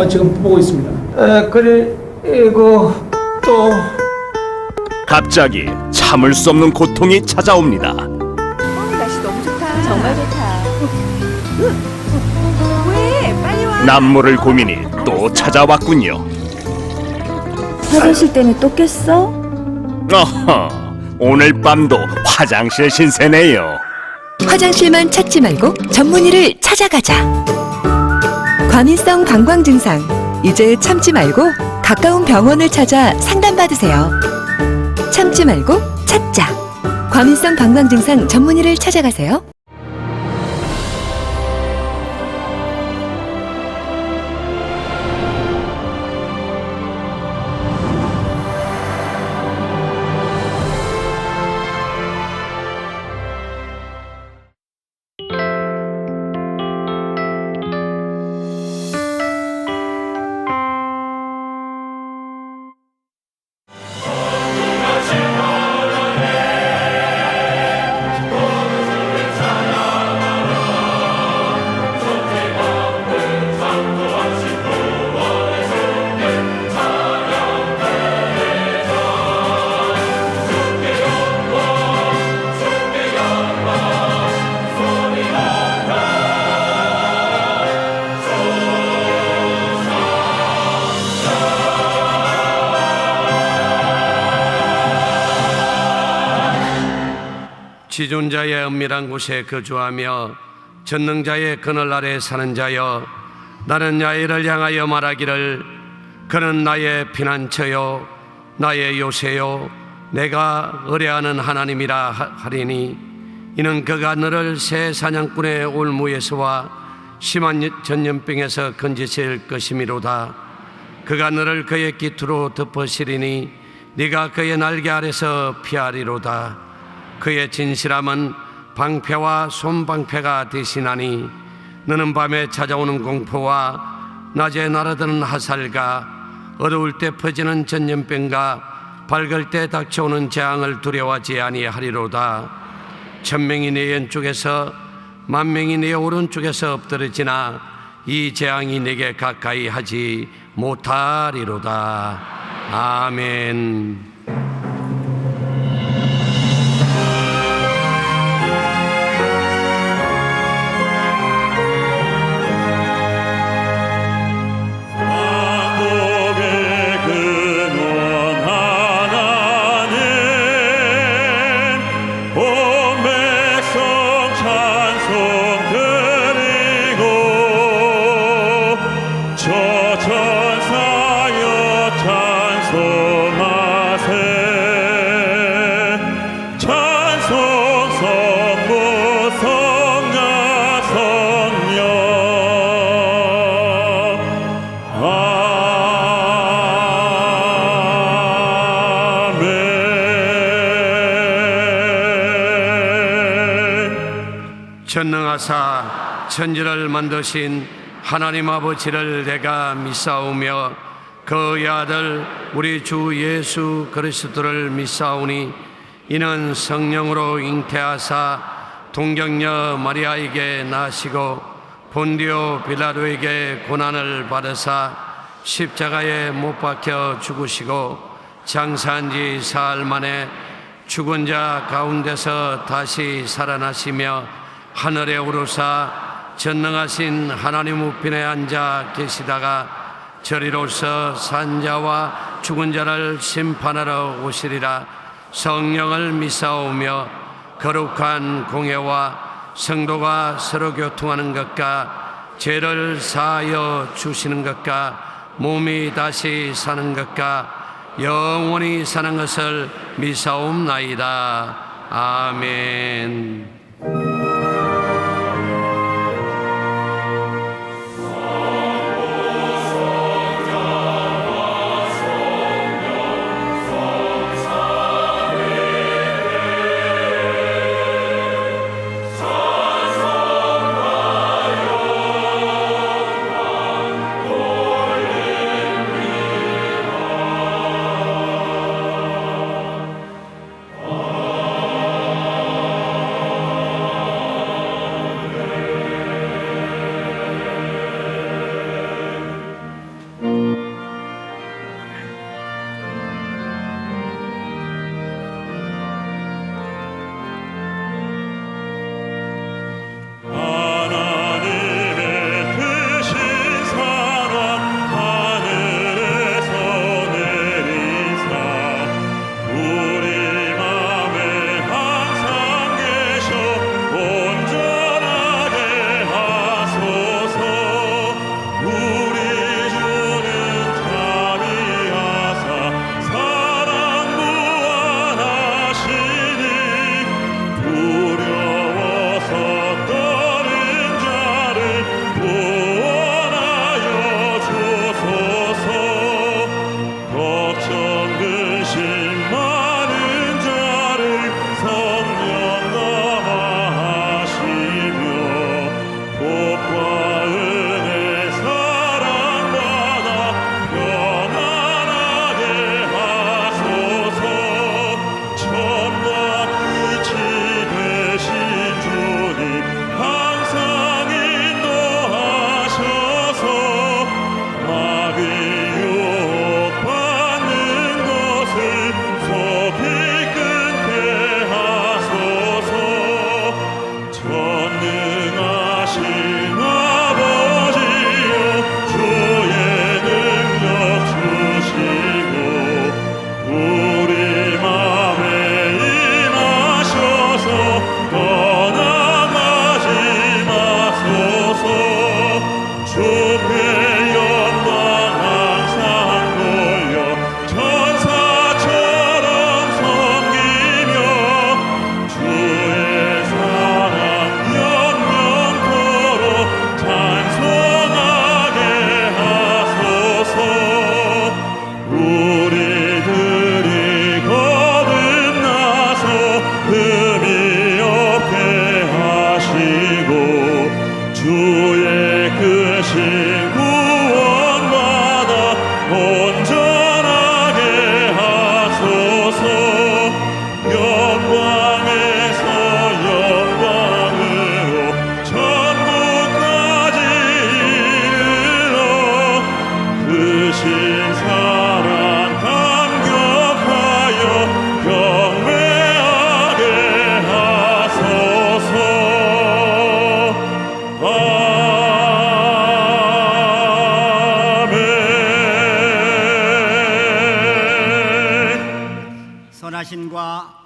지금 보고 있습니다. 그리고 또 갑자기 참을 수 없는 고통이 찾아옵니다. 날씨 너무 좋다. 정말 좋다. 왜? 빨리 와. 남모를 고민이 또 찾아왔군요. 화장실 때문에 또 깼어? 어허, 오늘 밤도 화장실 신세네요. 화장실만 찾지 말고 전문의를 찾아가자. 과민성 방광 증상, 이제 참지 말고 가까운 병원을 찾아 상담받으세요. 참지 말고 찾자. 과민성 방광 증상 전문의를 찾아가세요. 지존자의 은밀한 곳에 거주하며 전능자의 그늘 아래 사는 자여, 나는 야훼를 향하여 말하기를 그는 나의 피난처요 나의 요새요 내가 의뢰하는 하나님이라 하리니, 이는 그가 너를 새 사냥꾼의 올무에서와 심한 전염병에서 건지실 것이미로다. 그가 너를 그의 깃으로 덮으시리니 네가 그의 날개 아래서 피하리로다. 그의 진실함은 방패와 손방패가 되시나니, 너는 밤에 찾아오는 공포와 낮에 날아드는 화살과 어두울 때 퍼지는 전염병과 밝을 때 닥쳐오는 재앙을 두려워하지 아니하리로다. 천명이 네 왼쪽에서 만명이 네 오른쪽에서 엎드러지나 이 재앙이 네게 가까이 하지 못하리로다. 아멘. 전능하사 천지를 만드신 하나님 아버지를 내가 믿사오며 그의 아들 우리 주 예수 그리스도를 믿사오니, 이는 성령으로 잉태하사 동정녀 마리아에게 나시고 본디오 빌라도에게 고난을 받으사 십자가에 못 박혀 죽으시고 장사한 지 사흘 만에 죽은 자 가운데서 다시 살아나시며 하늘에 오르사 전능하신 하나님 우편에 앉아 계시다가 저리로서 산자와 죽은 자를 심판하러 오시리라. 성령을 믿사오며 거룩한 공회와 성도가 서로 교통하는 것과 죄를 사하여 주시는 것과 몸이 다시 사는 것과 영원히 사는 것을 믿사옵나이다. 아멘.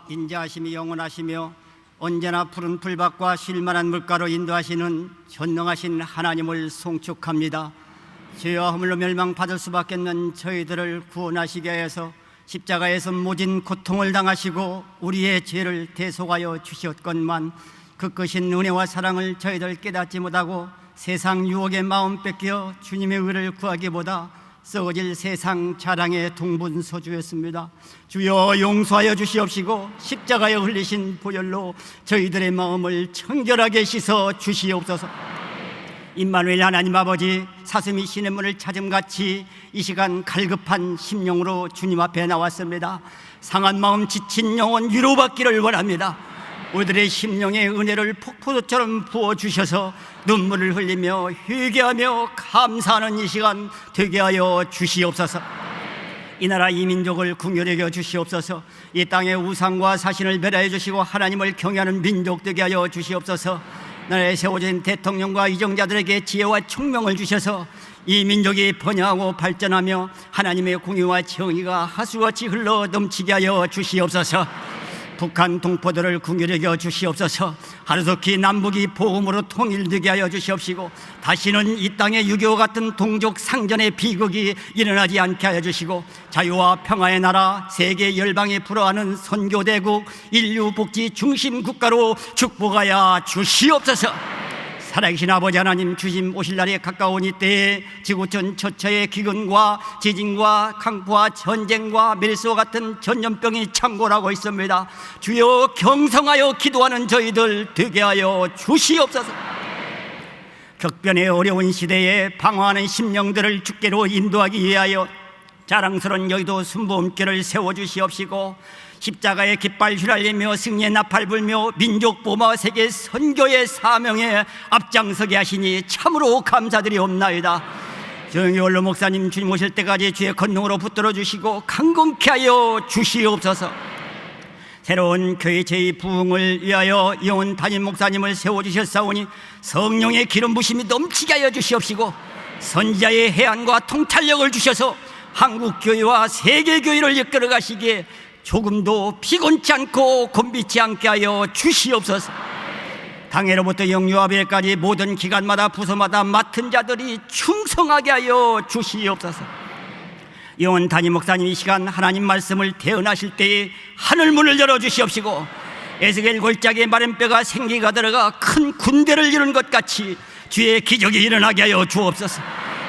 인자하심이 영원하시며 언제나 푸른 풀밭과 쉴만한 물가로 인도하시는 전능하신 하나님을 송축합니다. 죄와 허물로 멸망받을 수밖에 없는 저희들을 구원하시게 하여서 십자가에서 모진 고통을 당하시고 우리의 죄를 대속하여 주셨건만 그 크신 은혜와 사랑을 저희들 깨닫지 못하고 세상 유혹의 마음 뺏겨 주님의 의를 구하기보다 썩어질 세상 자랑의 동분서주였습니다. 주여 용서하여 주시옵시고 십자가에 흘리신 보혈로 저희들의 마음을 청결하게 씻어 주시옵소서. 임마누엘 하나님 아버지, 사슴이 신의 문을 찾음같이 이 시간 갈급한 심령으로 주님 앞에 나왔습니다. 상한 마음 지친 영혼 위로받기를 원합니다. 우리들의 심령의 은혜를 폭포수처럼 부어주셔서 눈물을 흘리며 회개하며 감사하는 이 시간 되게 하여 주시옵소서. 이 나라 이 민족을 궁휼히 여겨 주시옵소서. 이 땅의 우상과 사신을 멸하여 주시고 하나님을 경외하는 민족 되게 하여 주시옵소서. 나라에 세워진 대통령과 이정자들에게 지혜와 총명을 주셔서 이 민족이 번영하고 발전하며 하나님의 공의와 정의가 하수같이 흘러 넘치게 하여 주시옵소서. 북한 동포들을 궁휼히 여겨 주시옵소서. 하루속히 남북이 복음으로 통일되게 하여 주시옵시고 다시는 이 땅에 6.25 같은 동족 상전의 비극이 일어나지 않게 하여 주시고 자유와 평화의 나라, 세계 열방에 불어하는 선교대국, 인류복지 중심 국가로 축복하여 주시옵소서. 살아계신 아버지 하나님, 주님 오실 날이 가까운 이때에 지구촌 처처의 기근과 지진과 강포와 전쟁과 메르스와 같은 전염병이 창궐하고 있습니다. 주여 경성하여 기도하는 저희들 되게 하여 주시옵소서. 격변의 어려운 시대에 방황하는 심령들을 주께로 인도하기 위하여 자랑스러운 여의도 순복음교를 세워주시옵시고 십자가의 깃발 휘날리며 승리의 나팔 불며 민족 보호와 세계 선교의 사명에 앞장서게 하시니 참으로 감사드리옵나이다. 정의 원로 목사님 주님 오실 때까지 주의 권능으로 붙들어 주시고 강건케 하여 주시옵소서. 새로운 교회 제2부흥을 위하여 영원 담임 목사님을 세워주셨사오니 성령의 기름 부심이 넘치게 하여 주시옵시고 선지자의 해안과 통찰력을 주셔서 한국교회와 세계교회를 이끌어 가시기에 조금도 피곤치 않고 곤비치 않게 하여 주시옵소서. 당해로부터 영유아비까지 모든 기관마다 부서마다 맡은 자들이 충성하게 하여 주시옵소서. 영원 담임 목사님 이 시간 하나님 말씀을 대언하실 때에 하늘문을 열어주시옵시고 에스겔 골짜기에 마른 뼈가 생기가 들어가 큰 군대를 이룬 것 같이 주의 기적이 일어나게 하여 주옵소서.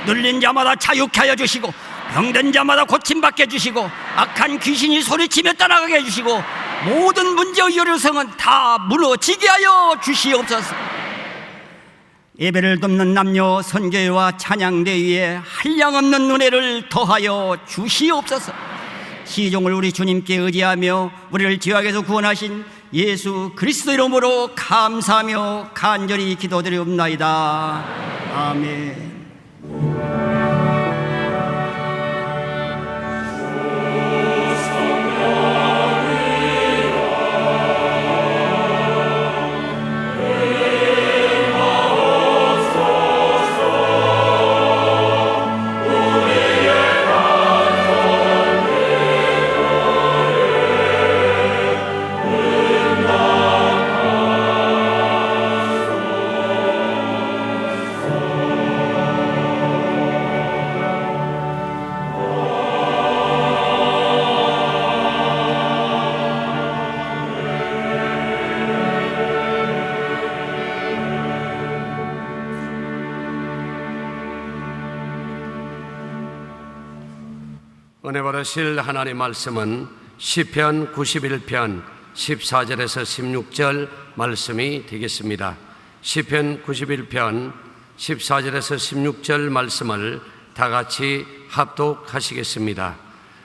눌린 자마다 자유케 하여 주시고 병든 자마다 고침받게 해주시고 악한 귀신이 소리치며 떠나가게 해주시고 모든 문제의 요령성은 다 무너지게 하여 주시옵소서. 예배를 돕는 남녀 선교회와 찬양대회에 한량없는 은혜를 더하여 주시옵소서. 시종을 우리 주님께 의지하며 우리를 죄악에서 구원하신 예수 그리스도 이름으로 감사하며 간절히 기도드리옵나이다. 아멘. 은혜 받으실 하나님의 말씀은 시편 91편 14절에서 16절 말씀이 되겠습니다. 시편 91편 14절에서 16절 말씀을 다 같이 합독하시겠습니다.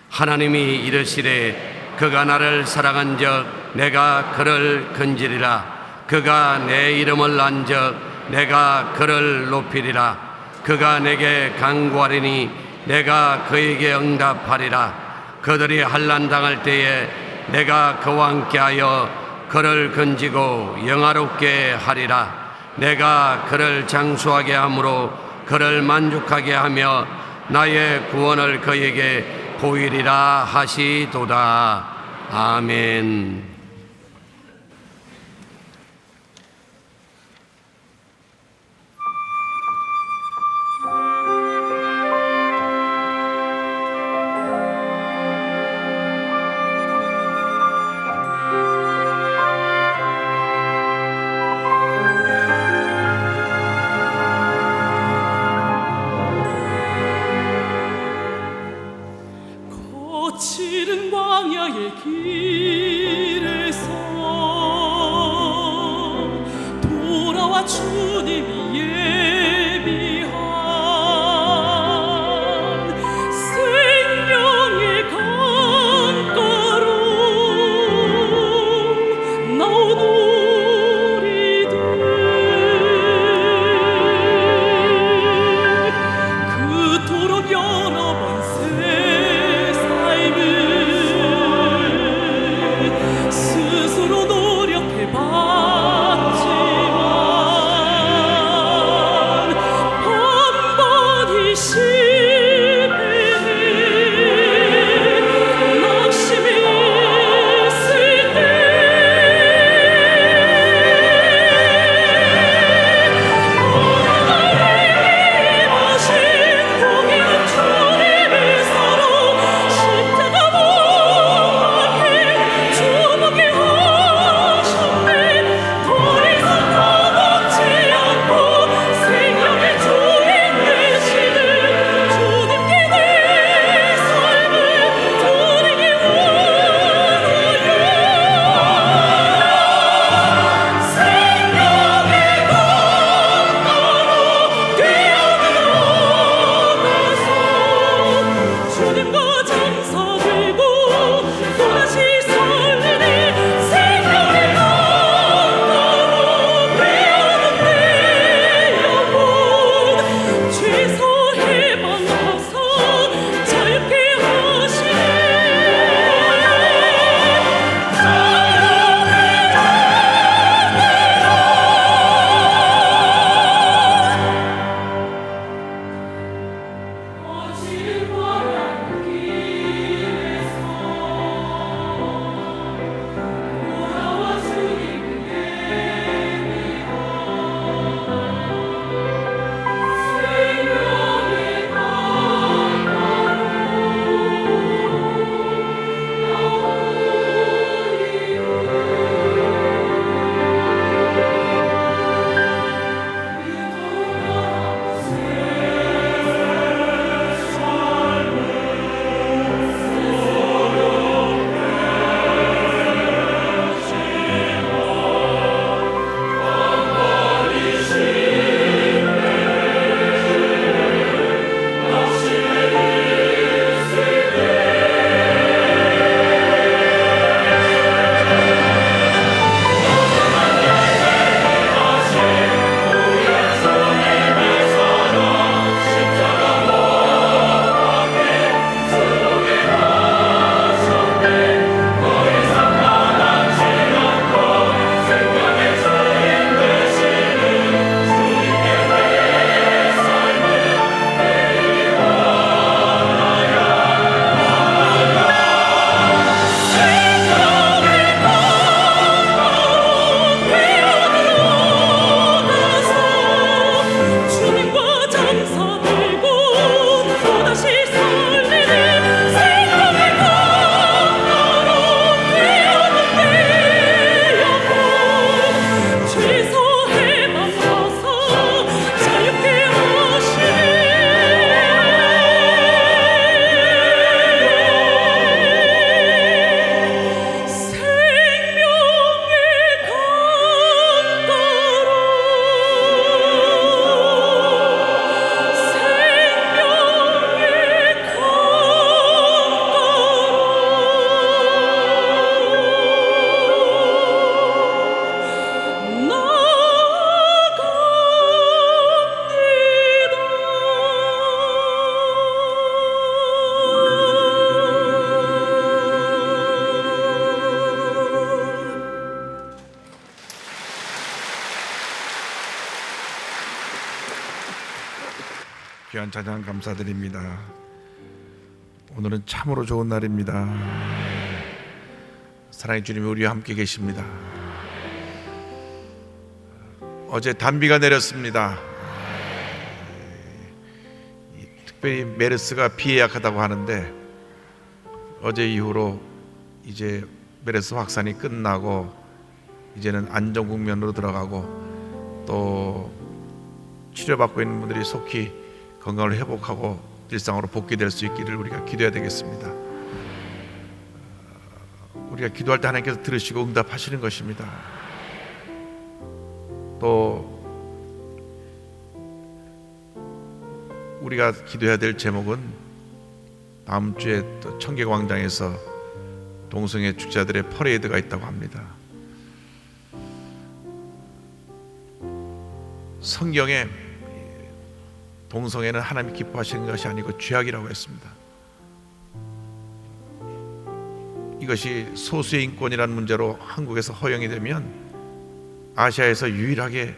하나님이 이르시되 그가 나를 사랑한즉 내가 그를 건지리라. 그가 내 이름을 안즉 내가 그를 높이리라. 그가 내게 간구하리니 내가 그에게 응답하리라. 그들이 환난당할 때에 내가 그와 함께하여 그를 건지고 영화롭게 하리라. 내가 그를 장수하게 함으로 그를 만족하게 하며 나의 구원을 그에게 보이리라 하시도다. 아멘. 거칠은 광야의 길에서 돌아와 주님이 예비한 생명의 강가로 나온 우리들, 그토록 여러 번 새 삶을 스스로 노력해봤지만 번번이 실패해 낙심이 있을 때 하신 공의 주님의 서로 십자가 못 박혀 주목해 하셨네. 더 이상 떠먹지 않고 생명의 주인 되시는 주님께 내 삶을 드리기 원하여 생명의 강가로 뛰어들어가서 주님과 장사되고 또다시 설레는 생명의 강가로 배어든 내 영혼, 죄사에만 가서 자유케 하시네. 거칠은 광야의 길에서 돌아와 주님께 생명의 주님과 장사되고 또다시 설레는 생명의 강가로 뛰어든 내 영혼, 죄사에만 가서 자유케 하시네. 생명의 귀한 찬양 감사드립니다. 오늘은 참으로 좋은 날입니다. 사랑의 주님이 우리와 함께 계십니다. 어제 단비가 내렸습니다. 특별히 메르스가 피해 약하다고 하는데 어제 이후로 이제 메르스 확산이 끝나고 이제는 안정 국면으로 들어가고 또 치료받고 있는 분들이 속히 건강을 회복하고 일상으로 복귀될 수 있기를 우리가 기도해야 되겠습니다. 우리가 기도할 때 하나님께서 들으시고 응답하시는 것입니다. 또 우리가 기도해야 될 제목은 다음 주에 또 청계광장에서 동성애 축자들의 퍼레이드가 있다고 합니다. 성경에 동성애는 하나님이 기뻐하시는 것이 아니고 죄악이라고 했습니다. 이것이 소수의 인권이라는 문제로 한국에서 허용이 되면 아시아에서 유일하게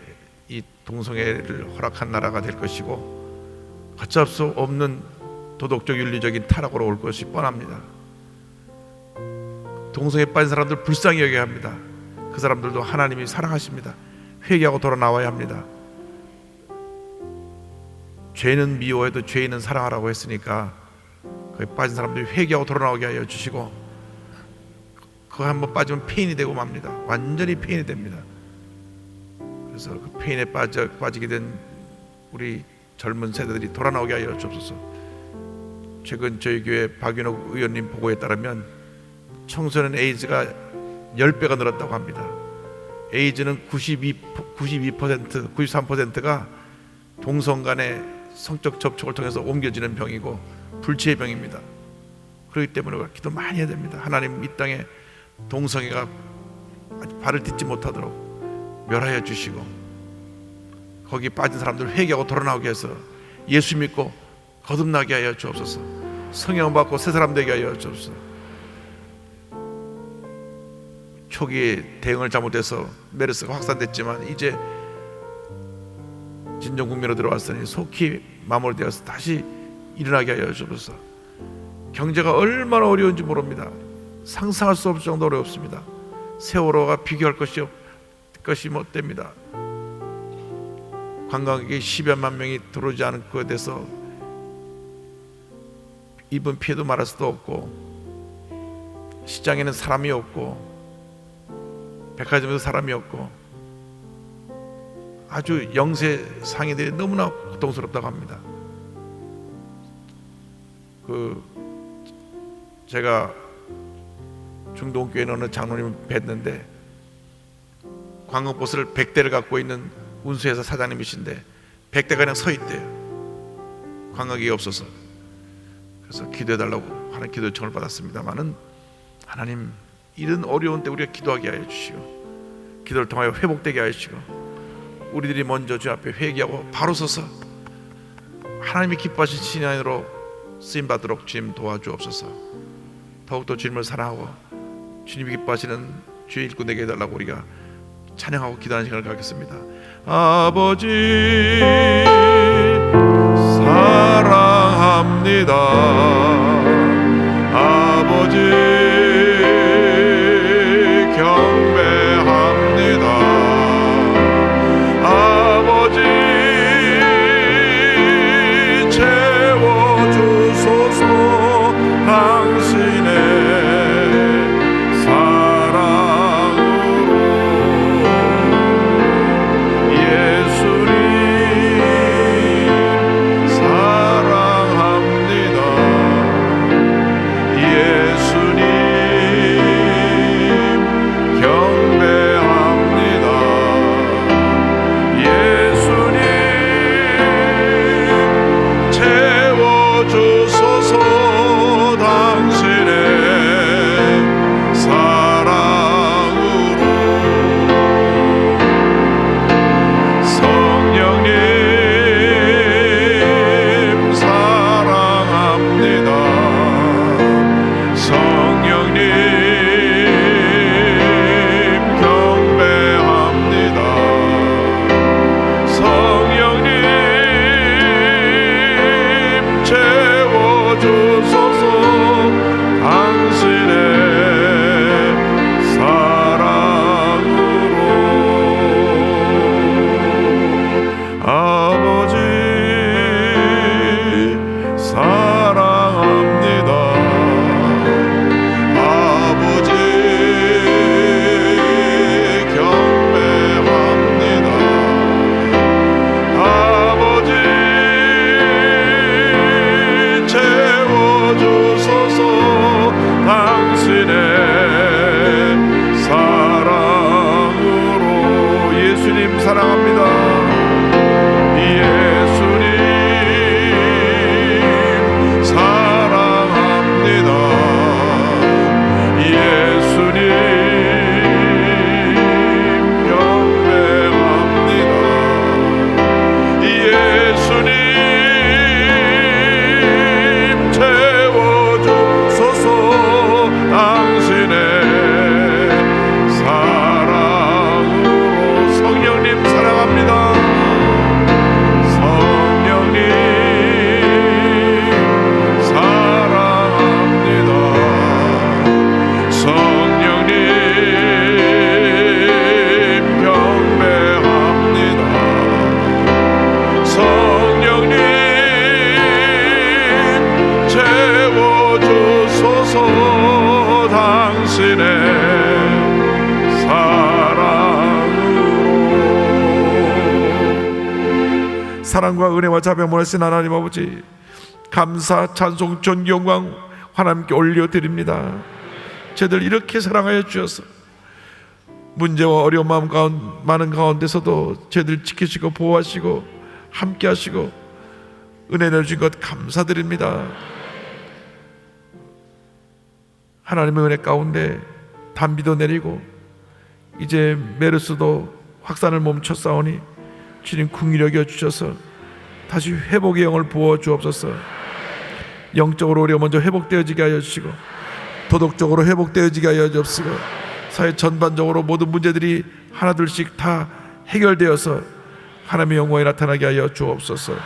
이 동성애를 허락한 나라가 될 것이고 어쩔 수 없는 도덕적 윤리적인 타락으로 올 것이 뻔합니다. 동성애에 빠진 사람들 불쌍히 여겨야 합니다. 그 사람들도 하나님이 사랑하십니다. 회개하고 돌아 나와야 합니다. 죄는 미워해도 죄인은 사랑하라고 했으니까 거기 빠진 사람들이 회개하고 돌아 나오게 하여 주시고, 그거 한번 빠지면 폐인이 되고 맙니다. 완전히 폐인이 됩니다. 그래서 그 폐인에 빠지게 된 우리 젊은 세대들이 돌아 나오게 하여 주옵소서. 최근 저희 교회 박윤옥 의원님 보고에 따르면 청소년 에이즈가 10배가 늘었다고 합니다. 에이즈는 93%가 동성 간의 성적 접촉을 통해서 옮겨지는 병이고 불치의 병입니다. 그렇기 때문에 우리가 기도 많이 해야 됩니다. 하나님 이 땅에 동성애가 발을 딛지 못하도록 멸하여 주시고, 거기 빠진 사람들 회개하고 돌아 나오게 해서 예수 믿고 거듭나게 하여 주옵소서. 성령 받고 새 사람 되게 하여 주옵소서. 초기에 대응을 잘못해서 메르스가 확산됐지만 이제 진정 국면으로 들어왔으니 속히 마무리되어서 다시 일어나게 하여 주옵소서. 경제가 얼마나 어려운지 모릅니다. 상상할 수 없을 정도로 어렵습니다. 세월호가 비교할 것이 못 됩니다. 관광객이 10여만 명이 들어오지 않은 것에 대해서 입은 피해도 말할 수도 없고, 시장에는 사람이 없고, 백화점에도 사람이 없고, 아주 영세 상인들이 너무나 고통스럽다고 합니다. 제가 중동교회 어느 장로님을 뵀는데 관광버스를 100대를 갖고 있는 운수회사 사장님이신데 100대가 그냥 서 있대요. 관광객이 없어서. 그래서 기도해달라고 하는 기도 요청을 받았습니다마는, 하나님 이런 어려운 때 우리가 기도하게 하여 주시고 기도를 통하여 회복되게 하여 주시고, 우리들이 먼저 주 앞에 회개하고 바로 서서 하나님이 기뻐하신 신앙으로 쓰임받도록 주님 도와주옵소서. 더욱더 주님을 사랑하고 주님이 기뻐하시는 주의 일꾼 되게 해달라고 우리가 찬양하고 기도하는 시간을 갖겠습니다. 아버지 사랑합니다. 아버지 경배합니다. 아버지 채워주소서. 당신의 사랑으로 예수님 사랑합니다. 예수님 경배합니다. 예수님 채워주소서. 당신의 사랑으로 성령님 사랑합니다. 성령님 경배합니다. 성령님 채워주소서. 당신의 사랑으로 아버지 사랑합니다. 아버지 경배합니다. 아버지 채워주소서. 당신의 주옵소서. 당신의 사랑으로. 사랑과 은혜와 자비함을 하신 하나님 아버지, 감사, 찬송, 존귀, 영광 하나님께 올려드립니다. 저희들 이렇게 사랑하여 주셔서 문제와 어려운 마음 많은 가운데서도 저희들 지키시고 보호하시고 함께 하시고 은혜 내주신 것 감사드립니다. 하나님의 은혜 가운데 단비도 내리고 이제 메르스도 확산을 멈췄사오니 주님 긍휼히 여겨 주셔서 다시 회복의 영을 부어 주옵소서. 영적으로 우리가 먼저 회복되어지게 하여 주시고 도덕적으로 회복되어지게 하여 주옵시고 사회 전반적으로 모든 문제들이 하나둘씩 다 해결되어서 하나님의 영광이 나타나게 하여 주옵소서.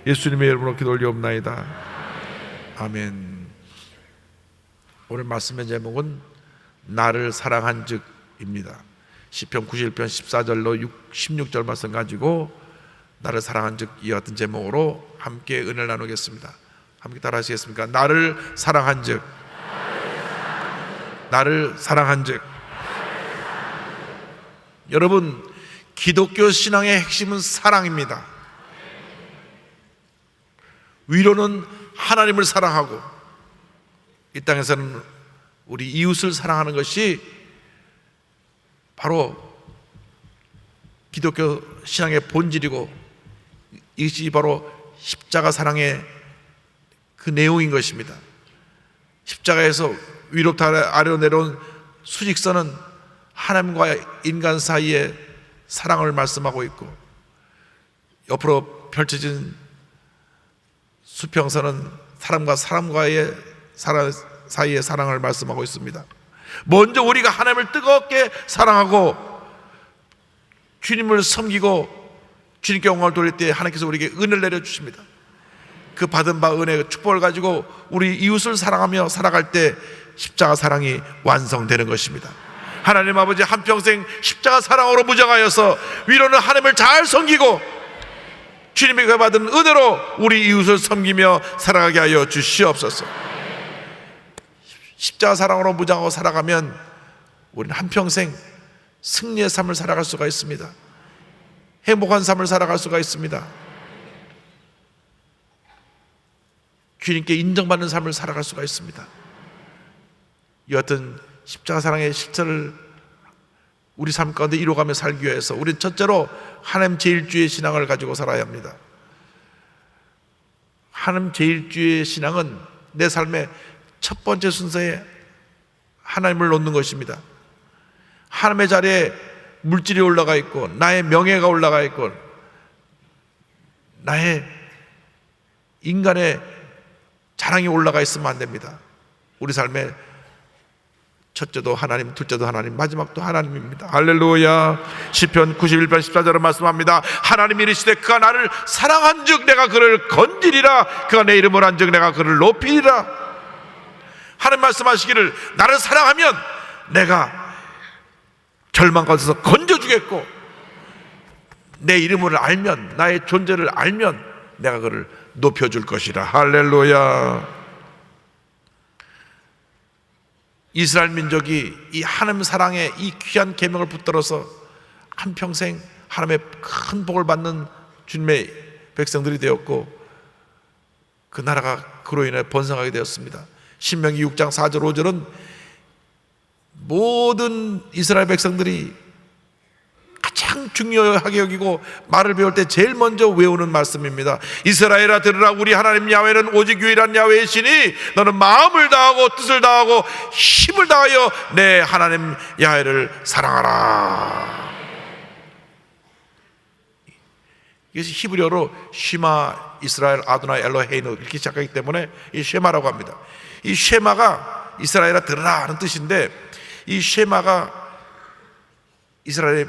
예수님의 이름으로 기도 올리옵나이다. 아멘. 오늘 말씀의 제목은 나를 사랑한즉입니다. 시편 91편 14절로 16절 말씀 가지고 나를 사랑한즉 이와 같은 제목으로 함께 은혜를 나누겠습니다. 함께 따라 하시겠습니까? 나를 사랑한즉, 나를 사랑한즉. 여러분, 기독교 신앙의 핵심은 사랑입니다. 위로는 하나님을 사랑하고 이 땅에서는 우리 이웃을 사랑하는 것이 바로 기독교 신앙의 본질이고 이것이 바로 십자가 사랑의 그 내용인 것입니다. 십자가에서 위로부터 아래로 내려온 수직선은 하나님과 인간 사이의 사랑을 말씀하고 있고 옆으로 펼쳐진 수평선은 사람과 사람과의 사이의 사랑을 말씀하고 있습니다. 먼저 우리가 하나님을 뜨겁게 사랑하고 주님을 섬기고 주님께 영광을 돌릴 때 하나님께서 우리에게 은혜를 내려주십니다. 그 받은 바 은혜의 축복을 가지고 우리 이웃을 사랑하며 살아갈 때 십자가 사랑이 완성되는 것입니다. 하나님 아버지, 한평생 십자가 사랑으로 무장하여서 위로는 하나님을 잘 섬기고 주님에게 받은 은혜로 우리 이웃을 섬기며 살아가게 하여 주시옵소서. 십자가 사랑으로 무장하고 살아가면 우리는 한평생 승리의 삶을 살아갈 수가 있습니다. 행복한 삶을 살아갈 수가 있습니다. 주님께 인정받는 삶을 살아갈 수가 있습니다. 이와 같은 십자가 사랑의 실천을 우리 삶 가운데 이루어가며 살기 위해서 우리는 첫째로 하나님 제일주의 신앙을 가지고 살아야 합니다. 하나님 제일주의 신앙은 내 삶의 첫 번째 순서에 하나님을 놓는 것입니다. 하나님의 자리에 물질이 올라가 있고 나의 명예가 올라가 있고 나의 인간의 자랑이 올라가 있으면 안 됩니다. 우리 삶의 첫째도 하나님, 둘째도 하나님, 마지막도 하나님입니다. 할렐루야. 시편 91편 14절을 말씀합니다. 하나님이 이르시되 그가 나를 사랑한즉 내가 그를 건지리라. 그가 내 이름을 한즉 내가 그를 높이리라. 하나님 말씀하시기를 나를 사랑하면 내가 절망 가운데서 건져주겠고 내 이름을 알면, 나의 존재를 알면 내가 그를 높여줄 것이라. 할렐루야. 이스라엘 민족이 이 하나님 사랑의 이 귀한 계명을 붙들어서 한평생 하나님의 큰 복을 받는 주님의 백성들이 되었고 그 나라가 그로 인해 번성하게 되었습니다. 신명기 6장 4절 5절은 모든 이스라엘 백성들이 가장 중요하게 여기고 말을 배울 때 제일 먼저 외우는 말씀입니다. 이스라엘아 들으라. 우리 하나님 야훼는 오직 유일한 야훼이시니 너는 마음을 다하고 뜻을 다하고 힘을 다하여 내 하나님 야훼를 사랑하라. 이것이 히브리어로 쉐마 이스라엘 아도나이 엘로헤이노 이렇게 시작하기 때문에 이 쉐마라고 합니다. 이 쉐마가 이스라엘아 들으라 하는 뜻인데 이 쉐마가 이스라엘의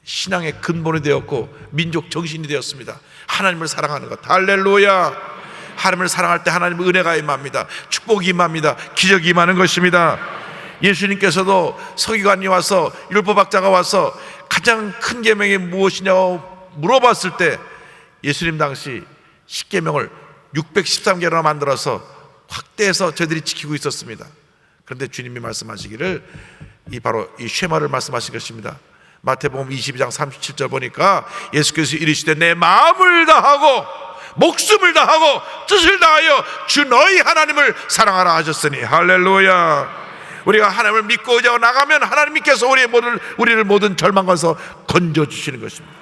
신앙의 근본이 되었고 민족 정신이 되었습니다. 하나님을 사랑하는 것. 할렐루야. 하나님을 사랑할 때 하나님의 은혜가 임합니다. 축복이 임합니다. 기적이 임하는 것입니다. 예수님께서도 서기관이 와서 율법학자가 와서 가장 큰 계명이 무엇이냐고 물어봤을 때 예수님 당시 10계명을 613개나 만들어서 확대해서 저희들이 지키고 있었습니다. 그런데 주님이 말씀하시기를 바로 이 쉐마를 말씀하신 것입니다. 마태복음 22장 37절 보니까 예수께서 이르시되 내 마음을 다하고 목숨을 다하고 뜻을 다하여 주 너희 하나님을 사랑하라 하셨으니 할렐루야. 우리가 하나님을 믿고 의지하고 나가면 하나님께서 우리를 모든 절망에서 건져주시는 것입니다.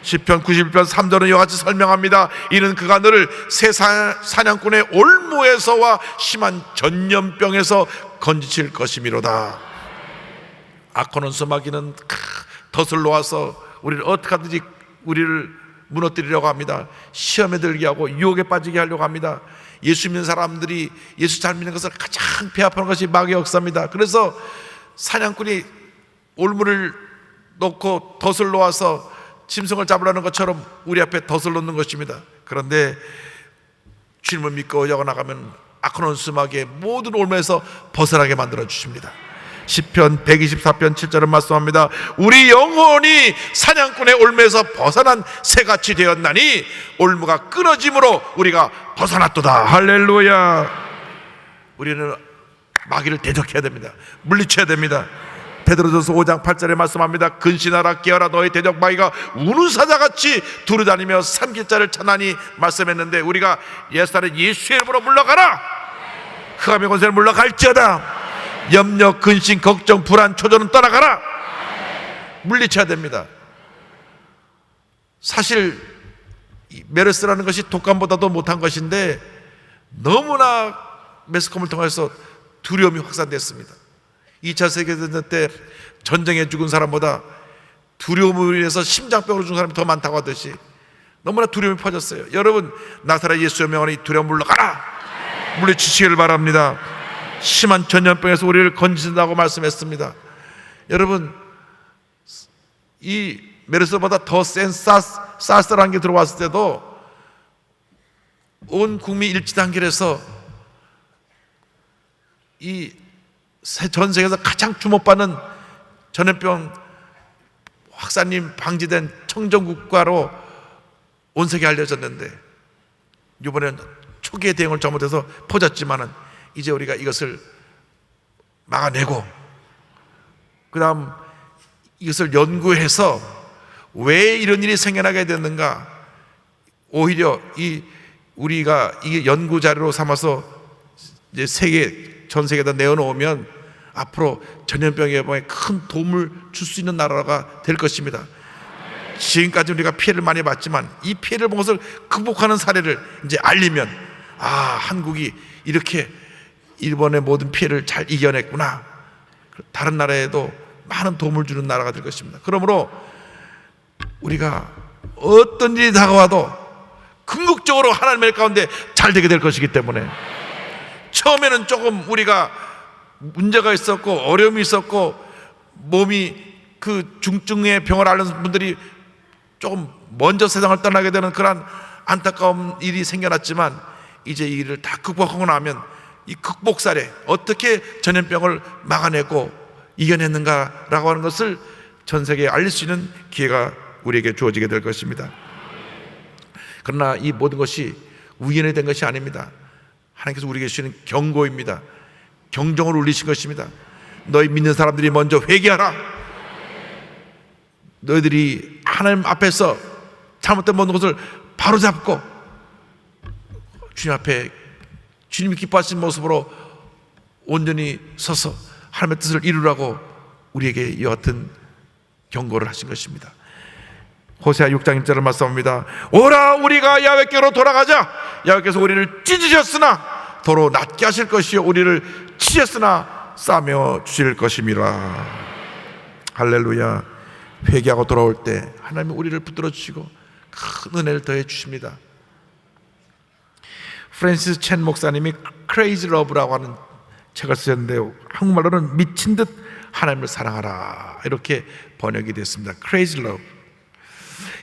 시편 91편 3절은 이와 같이 설명합니다. 이는 그가 너를 새 사냥꾼의 올무에서와 심한 전염병에서 건지실 것이미로다. 아코논스 마귀는 덫을 놓아서 우리를 어떻게 하든지 우리를 무너뜨리려고 합니다. 시험에 들게 하고 유혹에 빠지게 하려고 합니다. 예수 믿는 사람들이 예수 잘 믿는 것을 가장 배합하는 것이 마귀의 역사입니다. 그래서 사냥꾼이 올무를 놓고 덫을 놓아서 짐승을 잡으려는 것처럼 우리 앞에 덫을 놓는 것입니다. 그런데 주님을 믿고 의지하고 나가면 아코논스 마귀의 모든 올무에서 벗어나게 만들어 주십니다. 시편 124편 7절은 말씀합니다. 우리 영혼이 사냥꾼의 올무에서 벗어난 새같이 되었나니 올무가 끊어짐으로 우리가 벗어났도다. 할렐루야. 우리는 마귀를 대적해야 됩니다. 물리쳐야 됩니다. 베드로전서 5장 8절에 말씀합니다. 근신하라 깨어라 너희 대적 마귀가 우는 사자같이 두루다니며 삼킬 자를 찾나니 말씀했는데 우리가 예수는 예수의 이름으로 물러가라. 흑암의 권세를 물러갈지어다. 염려, 근심, 걱정, 불안, 초조는 떠나가라. 물리쳐야 됩니다. 사실 메르스라는 것이 독감보다도 못한 것인데 너무나 매스컴을 통해서 두려움이 확산됐습니다. 2차 세계대전 때 전쟁에 죽은 사람보다 두려움으로 인해서 심장병으로 죽은 사람이 더 많다고 하듯이 너무나 두려움이 퍼졌어요. 여러분, 나사렛 예수의 명으로 이 두려움 물러가라. 물리치시기를 바랍니다. 심한 전염병에서 우리를 건지신다고 말씀했습니다. 여러분, 이 메르스보다 더 센 사스라는 게 들어왔을 때도 온 국민 일치단결해서 이 전 세계에서 가장 주목받는 전염병 확산이 방지된 청정국가로 온 세계에 알려졌는데 이번에는 초기의 대응을 잘못해서 퍼졌지만은 이제 우리가 이것을 막아내고 그 다음 이것을 연구해서 왜 이런 일이 생겨나게 됐는가, 오히려 우리가 이게 연구 자료로 삼아서 이제 전 세계에다 내어놓으면 앞으로 전염병 예방에 큰 도움을 줄 수 있는 나라가 될 것입니다. 지금까지 우리가 피해를 많이 봤지만 이 피해를 본 것을 극복하는 사례를 이제 알리면 한국이 이렇게 일본의 모든 피해를 잘 이겨냈구나, 다른 나라에도 많은 도움을 주는 나라가 될 것입니다. 그러므로 우리가 어떤 일이 다가와도 궁극적으로 하나님의 가운데 잘 되게 될 것이기 때문에 처음에는 조금 우리가 문제가 있었고 어려움이 있었고 몸이 그 중증의 병을 앓는 분들이 조금 먼저 세상을 떠나게 되는 그런 안타까운 일이 생겨났지만 이제 이 일을 다 극복하고 나면 이 극복 사례, 어떻게 전염병을 막아내고 이겨냈는가라고 하는 것을 전 세계에 알릴 수 있는 기회가 우리에게 주어지게 될 것입니다. 그러나 이 모든 것이 우연이 된 것이 아닙니다. 하나님께서 우리에게 주시는 경고입니다. 경종을 울리신 것입니다. 너희 믿는 사람들이 먼저 회개하라. 너희들이 하나님 앞에서 잘못된 모든 것을 바로잡고 주님 앞에 주님이 기뻐하신 모습으로 온전히 서서 하나님의 뜻을 이루라고 우리에게 이와 같은 경고를 하신 것입니다. 호세아 6장 1절을 말씀합니다. 오라 우리가 야훼께로 돌아가자. 야훼께서 우리를 찢으셨으나 도로 낫게 하실 것이요 우리를 치셨으나 싸며 주실 것임이라. 할렐루야. 회개하고 돌아올 때 하나님은 우리를 붙들어 주시고 큰 은혜를 더해 주십니다. 프랜시스 첸 목사님이 Crazy Love라고 하는 책을 쓰셨는데 한국말로는 미친 듯 하나님을 사랑하라 이렇게 번역이 됐습니다. Crazy Love.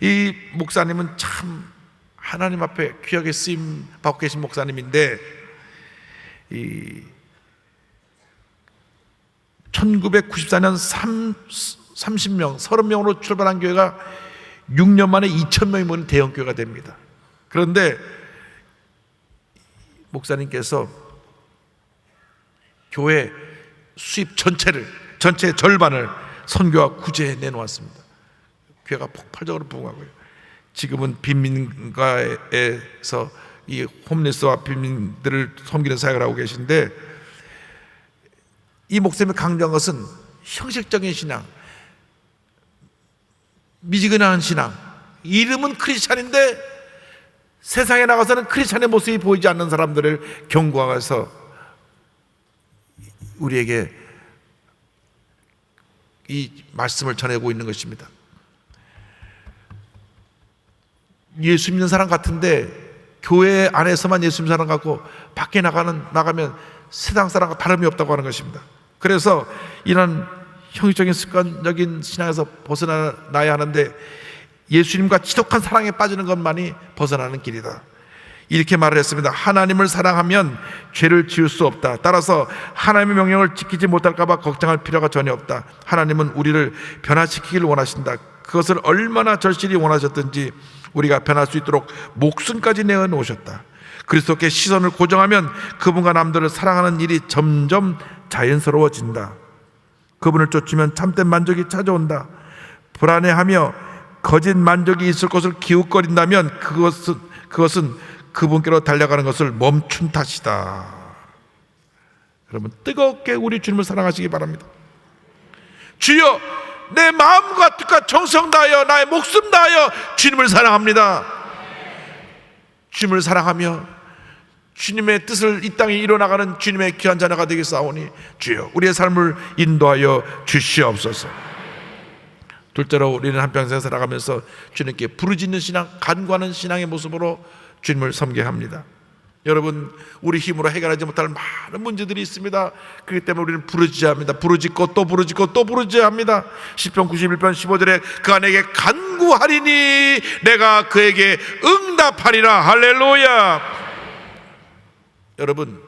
이 목사님은 참 하나님 앞에 귀하게 쓰임 받고 계신 목사님인데 1994년 30명으로 출발한 교회가 6년 만에 2,000명이 모인 대형 교회가 됩니다. 그런데 목사님께서 교회 수입 전체의 절반을 선교와 구제에 내놓았습니다. 교회가 폭발적으로 부흥하고요. 지금은 빈민가에서 이 홈리스와 빈민들을 섬기는 사역을 하고 계신데, 이 목사님이 강조한 것은 형식적인 신앙, 미지근한 신앙, 이름은 크리스찬인데 세상에 나가서는 크리스찬의 모습이 보이지 않는 사람들을 경고하면서 우리에게 이 말씀을 전하고 있는 것입니다. 예수 믿는 사람 같은데 교회 안에서만 예수 믿는 사람 같고 밖에 나가면 세상 사람과 다름이 없다고 하는 것입니다. 그래서 이런 형식적인 습관적인 신앙에서 벗어나야 하는데, 예수님과 지독한 사랑에 빠지는 것만이 벗어나는 길이다, 이렇게 말을 했습니다. 하나님을 사랑하면 죄를 지을 수 없다. 따라서 하나님의 명령을 지키지 못할까 봐 걱정할 필요가 전혀 없다. 하나님은 우리를 변화시키기를 원하신다. 그것을 얼마나 절실히 원하셨든지 우리가 변할 수 있도록 목숨까지 내어놓으셨다. 그리스도께 시선을 고정하면 그분과 남들을 사랑하는 일이 점점 자연스러워진다. 그분을 쫓으면 참된 만족이 찾아온다. 불안해하며 거짓 만족이 있을 것을 기웃거린다면 그것은 그분께로 달려가는 것을 멈춘 탓이다. 여러분, 뜨겁게 우리 주님을 사랑하시기 바랍니다. 주여, 내 마음과 뜻과 정성 다하여 나의 목숨 다하여 주님을 사랑합니다. 주님을 사랑하며 주님의 뜻을 이 땅에 이뤄나가는 주님의 귀한 자녀가 되겠사오니 주여, 우리의 삶을 인도하여 주시옵소서. 둘째로, 우리는 한평생 살아가면서 주님께 부르짖는 신앙, 간구하는 신앙의 모습으로 주님을 섬겨야 합니다. 여러분, 우리 힘으로 해결하지 못할 많은 문제들이 있습니다. 그렇기 때문에 우리는 부르짖어야 합니다. 부르짖고 또 부르짖고 또 부르짖어야 합니다. 시편 91편 15절에 그가 내게 간구하리니 내가 그에게 응답하리라. 할렐루야. 여러분,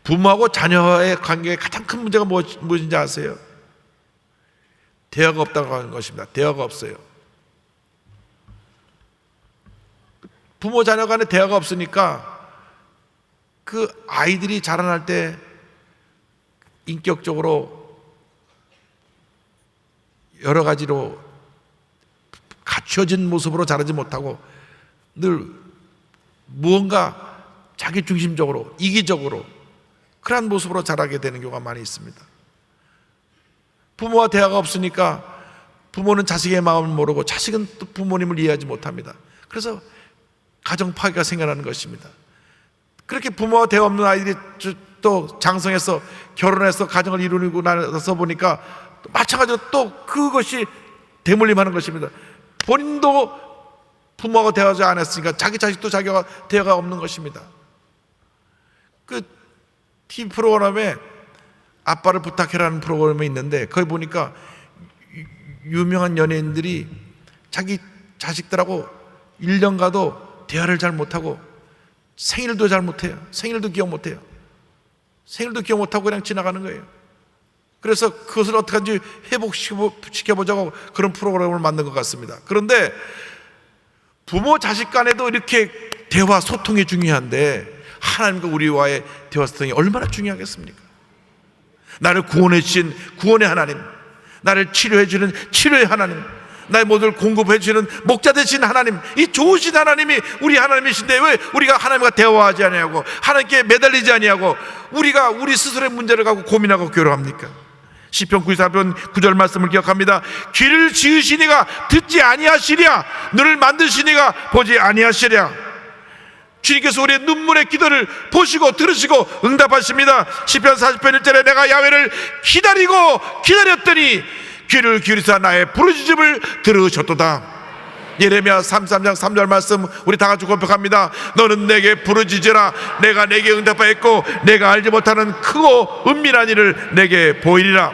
부모하고 자녀의 관계의 가장 큰 문제가 무엇인지 아세요? 대화가 없다고 하는 것입니다. 대화가 없어요. 부모 자녀 간에 대화가 없으니까 그 아이들이 자라날 때 인격적으로 여러 가지로 갖춰진 모습으로 자라지 못하고 늘 무언가 자기 중심적으로 이기적으로 그러한 모습으로 자라게 되는 경우가 많이 있습니다. 부모와 대화가 없으니까 부모는 자식의 마음을 모르고 자식은 또 부모님을 이해하지 못합니다. 그래서 가정 파괴가 생겨나는 것입니다. 그렇게 부모와 대화 없는 아이들이 또 장성해서 결혼해서 가정을 이루고 나서 보니까 마찬가지로 또 그것이 대물림하는 것입니다. 본인도 부모하고 대화하지 않았으니까 자기 자식도 자기와 대화가 없는 것입니다. 그 TV 프로그램에 아빠를 부탁해라는 프로그램이 있는데, 거기 보니까 유명한 연예인들이 자기 자식들하고 1년 가도 대화를 잘 못하고 생일도 잘 못해요. 생일도 기억 못해요. 생일도 기억 못하고 그냥 지나가는 거예요. 그래서 그것을 어떻게든지 회복시켜보자고 그런 프로그램을 만든 것 같습니다. 그런데 부모 자식 간에도 이렇게 대화 소통이 중요한데 하나님과 우리와의 대화 소통이 얼마나 중요하겠습니까? 나를 구원해 주신 구원의 하나님, 나를 치료해 주는 치료의 하나님, 나의 모두를 공급해 주시는 목자 되신 하나님, 이 좋으신 하나님이 우리 하나님이신데 왜 우리가 하나님과 대화하지 아니하고 하나님께 매달리지 아니하고 우리가 우리 스스로의 문제를 갖고 고민하고 괴로워합니까? 시편 94편 9절 말씀을 기억합니다. 귀를 지으시니가 듣지 아니하시랴, 눈을 만드시니가 보지 아니하시랴. 주님께서 우리의 눈물의 기도를 보시고 들으시고 응답하십니다. 시편 40편 1절에 내가 야훼를 기다렸더니 귀를 기울이사 나의 부르짖음을 들으셨도다. 예레미야 33장 3절 말씀 우리 다 같이 고백합니다. 너는 내게 부르짖으라. 내가 내게 응답하였고 내가 알지 못하는 크고 은밀한 일을 내게 보이리라.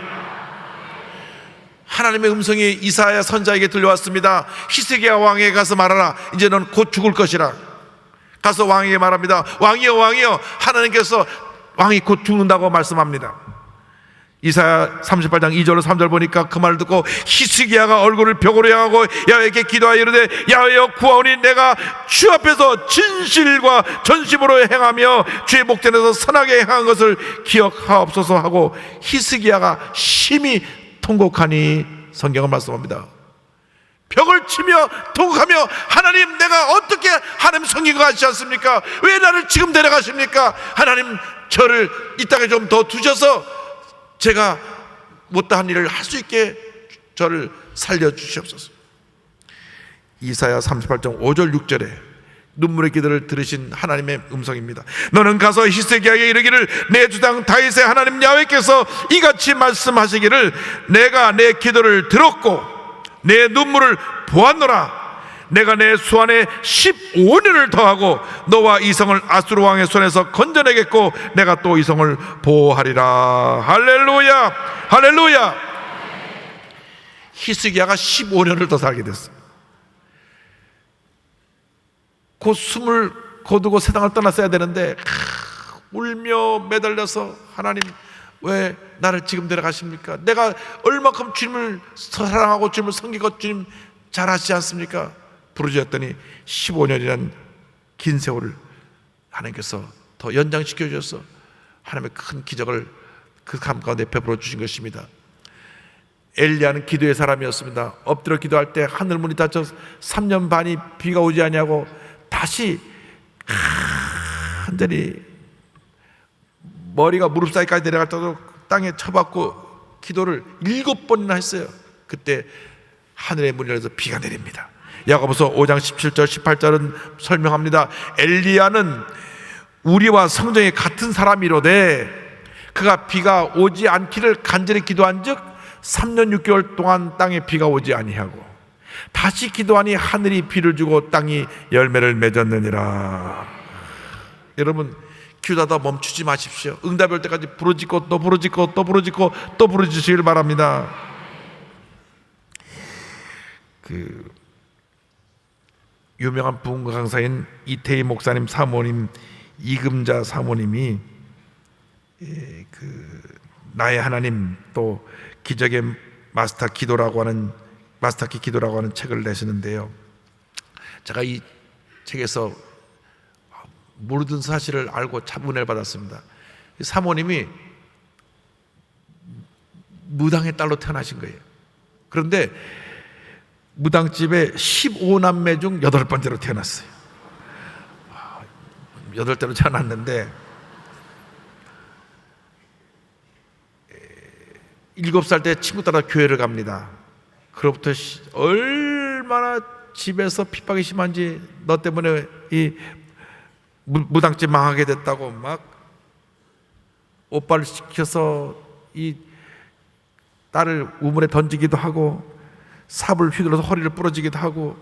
하나님의 음성이 이사야 선자에게 들려왔습니다. 히스기야 왕에게 가서 말하라. 이제 넌 곧 죽을 것이라. 가서 왕에게 말합니다. 왕이여 왕이여, 하나님께서 왕이 곧 죽는다고 말씀합니다. 이사야 38장 2절 3절 보니까 그 말을 듣고 히스기야가 얼굴을 벽으로 향하고 야훼께 기도하여 이르되 야훼여 구하오니 내가 주 앞에서 진실과 전심으로 행하며 주의 목전에서 선하게 행한 것을 기억하옵소서 하고 히스기야가 심히 통곡하니 성경은 말씀합니다. 벽을 치며 통곡하며 하나님 내가 어떻게 하나님 섬긴 거 아시지 않습니까? 왜 나를 지금 데려가십니까? 하나님 저를 이 땅에 좀 더 두셔서 제가 못다한 일을 할 수 있게 저를 살려주시옵소서. 이사야 38장 5절 6절에 눈물의 기도를 들으신 하나님의 음성입니다. 너는 가서 히스기야에게 이르기를 내 주당 다윗의 하나님 야훼께서 이같이 말씀하시기를 내가 내 기도를 들었고 내 눈물을 보았노라. 내가 내 수안에 15년을 더하고 너와 이성을 아수르 왕의 손에서 건져내겠고 내가 또 이성을 보호하리라. 할렐루야, 할렐루야. 히스기야가 15년을 더 살게 됐어요. 곧 숨을 거두고 세상을 떠났어야 되는데 울며 매달려서 하나님 왜 나를 지금 데려가십니까? 내가 얼마큼 주님을 사랑하고 주님을 섬기고 주님 잘 아시지 않습니까? 부르짖었더니 15년이란 긴 세월을 하나님께서 더 연장시켜 주셔서 하나님의 큰 기적을 그 삶 가운데 베풀어 주신 것입니다. 엘리야는 기도의 사람이었습니다. 엎드려 기도할 때 하늘 문이 닫혀 3년 반이 비가 오지 않냐고 다시 완전히 머리가 무릎 사이까지 내려갈 때도 땅에 쳐박고 기도를 7번이나 했어요. 그때 하늘의 문이 열려서 비가 내립니다. 야고보서 5장 17절 18절은 설명합니다. 엘리야는 우리와 성정이 같은 사람이로되 그가 비가 오지 않기를 간절히 기도한즉 3년 6개월 동안 땅에 비가 오지 아니하고 다시 기도하니 하늘이 비를 주고 땅이 열매를 맺었느니라. 여러분 기도하다 멈추지 마십시오. 응답이 올 때까지 부르짖고 또 부르짖고 또 부르짖고 또 부르짖으시길 바랍니다. 유명한 부흥 강사인 이태희 목사님 사모님 이금자 사모님이 나의 하나님 또 기적의 마스터키 기도라고 하는 책을 내시는데요. 제가 이 책에서 모르던 사실을 알고 참 은혜를 받았습니다. 사모님이 무당의 딸로 태어나신 거예요. 그런데 무당집에 15남매 중 8번째로 태어났어요. 8대로 태어났는데 7살 때 친구 따라 교회를 갑니다. 그로부터 얼마나 집에서 핍박이 심한지 너 때문에 이 무당집 망하게 됐다고 막 오빠를 시켜서 이 딸을 우물에 던지기도 하고 삽을 휘둘러서 허리를 부러지기도 하고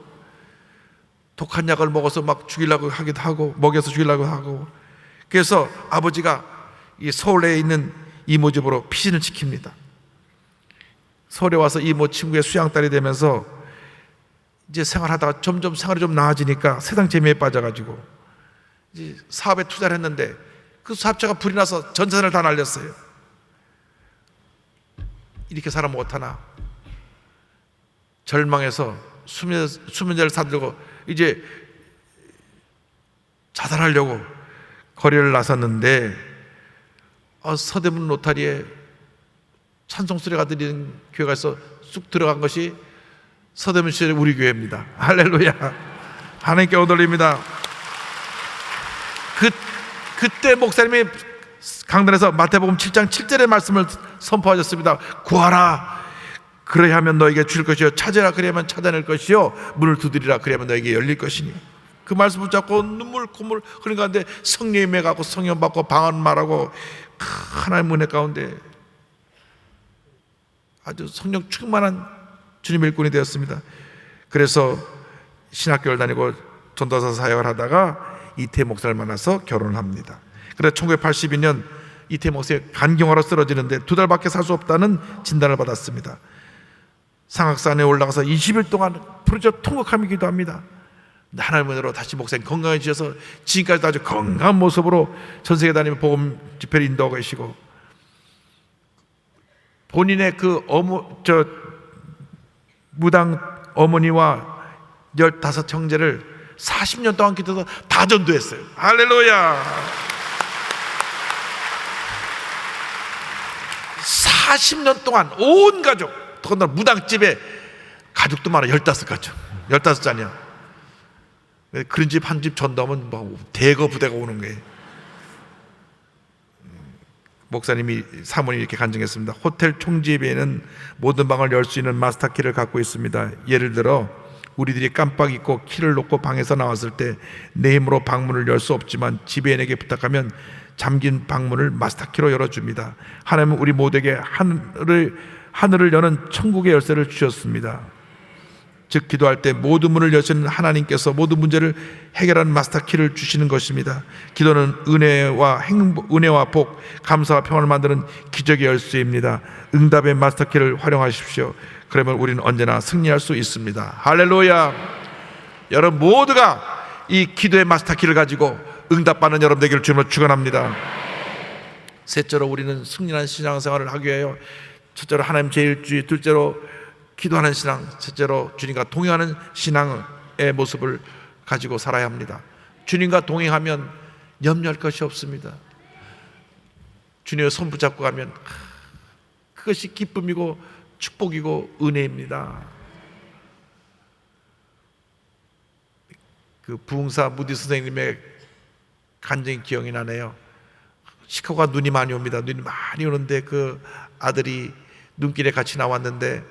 독한 약을 먹어서 막 죽이려고 하기도 하고 먹여서 죽이려고 하고 그래서 아버지가 이 서울에 있는 이모 집으로 피신을 시킵니다. 서울에 와서 이모 친구의 수양딸이 되면서 이제 생활하다가 점점 생활이 좀 나아지니까 세상 재미에 빠져가지고 이제 사업에 투자를 했는데 그 사업자가 불이 나서 전 재산을 다 날렸어요. 이렇게 살아 못하나 절망해서 수면제를 사들고 이제 자살하려고 거리를 나섰는데 서대문 로타리에 찬송 소리가 들리는 교회가 있어 쑥 들어간 것이 서대문 시절의 우리 교회입니다. 할렐루야. 하나님께 얻어올립니다. 그때 목사님이 강단에서 마태복음 7장 7절의 말씀을 선포하셨습니다. 구하라 그래야 하면 너에게 줄 것이요 찾으라 그래야만 찾아낼 것이요 문을 두드리라 그래야만 너에게 열릴 것이니 그 말씀 붙잡고 눈물 콧물 흐르는 가운데 성령이 임해가고 성령 받고 방언 말하고 하나님의 은혜 가운데 아주 성령 충만한 주님의 일꾼이 되었습니다. 그래서 신학교를 다니고 전도사 사역을 하다가 이태 목사를 만나서 결혼을 합니다. 그래서 1982년 이태 목사의 간경화로 쓰러지는데 2달밖에 살 수 없다는 진단을 받았습니다. 상악산에 올라가서 20일 동안 부르짖어 통곡하며 기도합니다. 하나님의 은혜로 다시 목사님 건강해지셔서 지금까지도 아주 건강한 모습으로 전 세계 다니며 복음 집회를 인도하고 계시고 본인의 그 무당 어머니와 15 형제를 40년 동안 기도해서 다 전도했어요. 할렐루야. 40년 동안 온 가족, 더군다나 무당집에 가족도 많아. 15가족, 15자녀. 그런 집 한 집 전도하면 뭐 대거 부대가 오는 거예요. 목사님이 사모님이 이렇게 간증했습니다. 호텔 총집에는 모든 방을 열 수 있는 마스터키를 갖고 있습니다. 예를 들어 우리들이 깜빡 잊고 키를 놓고 방에서 나왔을 때 내 힘으로 방문을 열 수 없지만 지배인에게 부탁하면 잠긴 방문을 마스터키로 열어줍니다. 하나님은 우리 모두에게 하늘을 여는 천국의 열쇠를 주셨습니다. 즉 기도할 때 모든 문을 여시는 하나님께서 모든 문제를 해결하는 마스터키를 주시는 것입니다. 기도는 은혜와 복, 감사와 평안을 만드는 기적의 열쇠입니다. 응답의 마스터키를 활용하십시오. 그러면 우리는 언제나 승리할 수 있습니다. 할렐루야. 여러분 모두가 이 기도의 마스터키를 가지고 응답받는 여러분 되기를 주님으로 축원합니다. 셋째로 우리는 승리한 신앙생활을 하기 위하여 첫째로 하나님 제일주의, 둘째로 기도하는 신앙, 셋째로 주님과 동행하는 신앙의 모습을 가지고 살아야 합니다. 주님과 동행하면 염려할 것이 없습니다. 주님의 손 붙잡고 가면 그것이 기쁨이고 축복이고 은혜입니다. 그 부흥사 무디 선생님의 간증이 기억이 나네요. 시카고가 눈이 많이 옵니다. 눈이 많이 오는데 그 아들이 눈길에 같이 나왔는데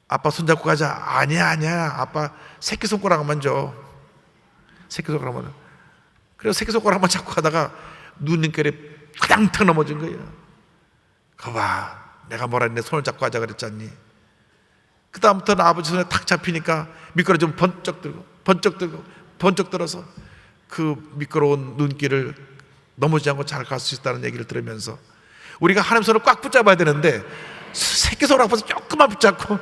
아빠 손잡고 가자. 아니야 아빠 새끼손가락만 줘. 새끼손가락만. 그래서 새끼손가락만 잡고 가다가 눈길에 화당탕 넘어진 거예요. 거봐, 내가 뭐라 했네. 손을 잡고 가자 그랬잖니. 그 다음부터는 아버지 손에 탁 잡히니까 미끄러 좀 번쩍 들어서 그 미끄러운 눈길을 넘어지지 않고 잘 갈 수 있다는 얘기를 들으면서 우리가 하나님 손을 꽉 붙잡아야 되는데 새끼손을 앞에서 조금만 붙잡고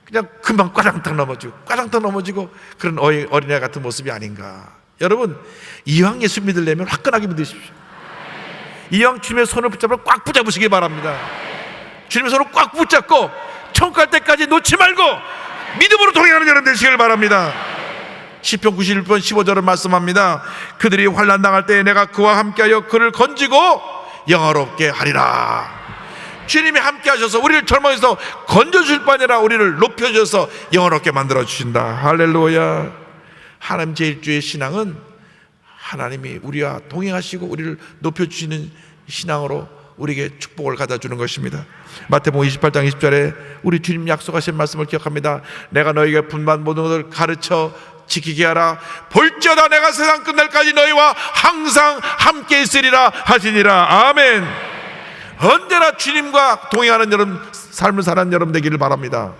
그냥 금방 꽈당탕 넘어지고 그런 어린애 같은 모습이 아닌가. 여러분 이왕 예수 믿으려면 화끈하게 믿으십시오. 이왕 주님의 손을 붙잡으면 꽉 붙잡으시기 바랍니다. 주님의 손을 꽉 붙잡고 천국 갈 때까지 놓지 말고 믿음으로 동행하는 여러분 되시길 바랍니다. 시편 91편 15절을 말씀합니다. 그들이 환난 당할 때 내가 그와 함께하여 그를 건지고 영화롭게 하리라. 주님이 함께 하셔서 우리를 절망에서 건져줄 뿐 아니라 우리를 높여주셔서 영원롭게 만들어주신다. 할렐루야. 하나님 제일주의 신앙은 하나님이 우리와 동행하시고 우리를 높여주시는 신앙으로 우리에게 축복을 가져주는 것입니다. 마태복음 28장 20절에 우리 주님 약속하신 말씀을 기억합니다. 내가 너희에게 분반 모든 것을 가르쳐 지키게 하라. 볼지어다 내가 세상 끝날까지 너희와 항상 함께 있으리라 하시니라. 아멘. 언제나 주님과 동행하는 여러분, 삶을 사는 여러분 되기를 바랍니다.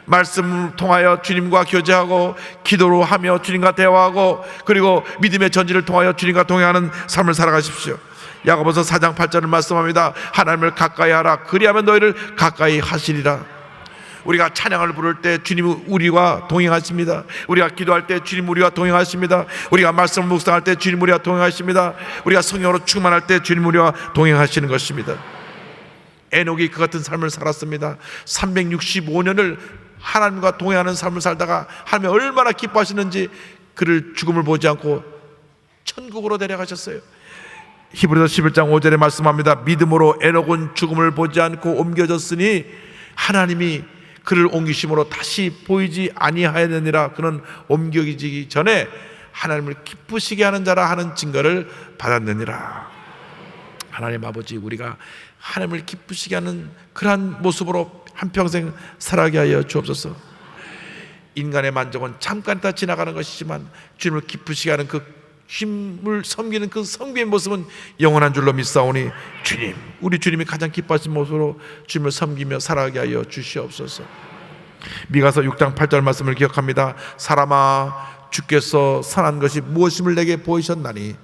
말씀을 통하여 주님과 교제하고 기도로 하며 주님과 대화하고 그리고 믿음의 전지를 통하여 주님과 동행하는 삶을 살아가십시오. 야고보서 4장 8절을 말씀합니다. 하나님을 가까이 하라. 그리하면 너희를 가까이 하시리라. 우리가 찬양을 부를 때 주님 우리와 동행하십니다. 우리가 기도할 때 주님 우리와 동행하십니다. 우리가 말씀을 묵상할 때 주님 우리와 동행하십니다. 우리가 성령으로 충만할 때 주님 우리와 동행하시는 것입니다. 에녹이 그 같은 삶을 살았습니다. 365년을 하나님과 동행하는 삶을 살다가 하나님이 얼마나 기뻐하시는지 그를 죽음을 보지 않고 천국으로 데려가셨어요. 히브리서 11장 5절에 말씀합니다. 믿음으로 에녹은 죽음을 보지 않고 옮겨졌으니 하나님이 그를 옮기심으로 다시 보이지 아니하였느니라. 그는 옮겨지기 전에 하나님을 기쁘시게 하는 자라 하는 증거를 받았느니라. 하나님 아버지, 우리가 하나님을 기쁘시게 하는 그러한 모습으로 한평생 살아가게 하여 주옵소서. 인간의 만족은 잠깐 다 지나가는 것이지만 주님을 기쁘시게 하는 그 주님을 섬기는 그 섬기는 모습은 영원한 줄로 믿사오니 주님, 우리 주님이 가장 기뻐하신 모습으로 주님을 섬기며 살아가게 하여 주시옵소서. 미가서 6장 8절 말씀을 기억합니다. 사람아, 주께서 선한 것이 무엇임을 내게 보이셨나니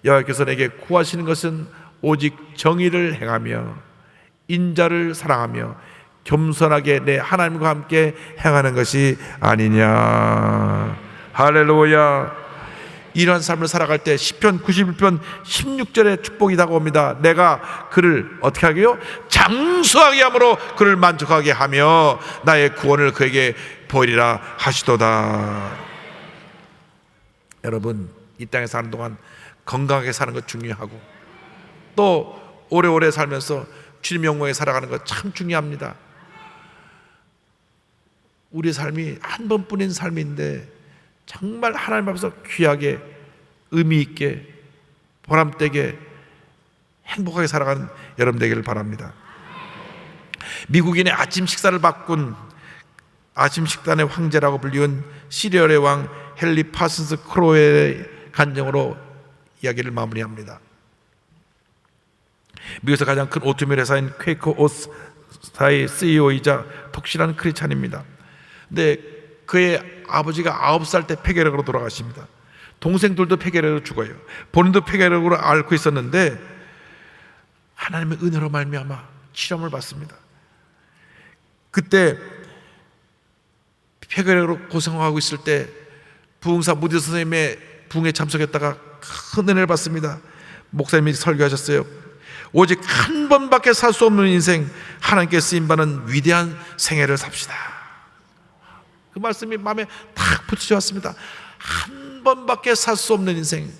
여호와께서 내게 구하시는 것은 오직 정의를 행하며 인자를 사랑하며 겸손하게 내 하나님과 함께 행하는 것이 아니냐. 할렐루야. 이러한 삶을 살아갈 때 시편 91편 16절에 축복이 다가옵니다. 내가 그를 어떻게 하게요? 장수하게 함으로 그를 만족하게 하며 나의 구원을 그에게 보이리라 하시도다. 여러분, 이 땅에 사는 동안 건강하게 사는 것 중요하고 또 오래오래 살면서 주님 영광에 살아가는 것 참 중요합니다. 우리의 삶이 한 번뿐인 삶인데 정말 하나님 앞에서 귀하게 의미 있게 보람되게 행복하게 살아가는 여러분 되기를 바랍니다. 미국인의 아침 식사를 바꾼 아침 식단의 황제라고 불리운 시리얼의 왕 헨리 파슨스 크로웰의 간증으로 이야기를 마무리합니다. 미국에서 가장 큰 오트밀 회사인 퀘이커 오스사의 CEO이자 독실한 크리스찬입니다. 근데 그의 아버지가 9살 때 폐결핵으로 돌아가십니다. 동생들도 폐결핵으로 죽어요. 본인도 폐결핵으로 앓고 있었는데 하나님의 은혜로 말미암아 치료를 받습니다. 그때 폐결핵으로 고생하고 있을 때 부흥사 무디 선생님의 부흥에 참석했다가 큰 은혜를 받습니다. 목사님이 설교하셨어요. 오직 한 번밖에 살 수 없는 인생, 하나님께 쓰임받는 위대한 생애를 삽시다. 그 말씀이 마음에 탁 붙여왔습니다. 한 번밖에 살 수 없는 인생,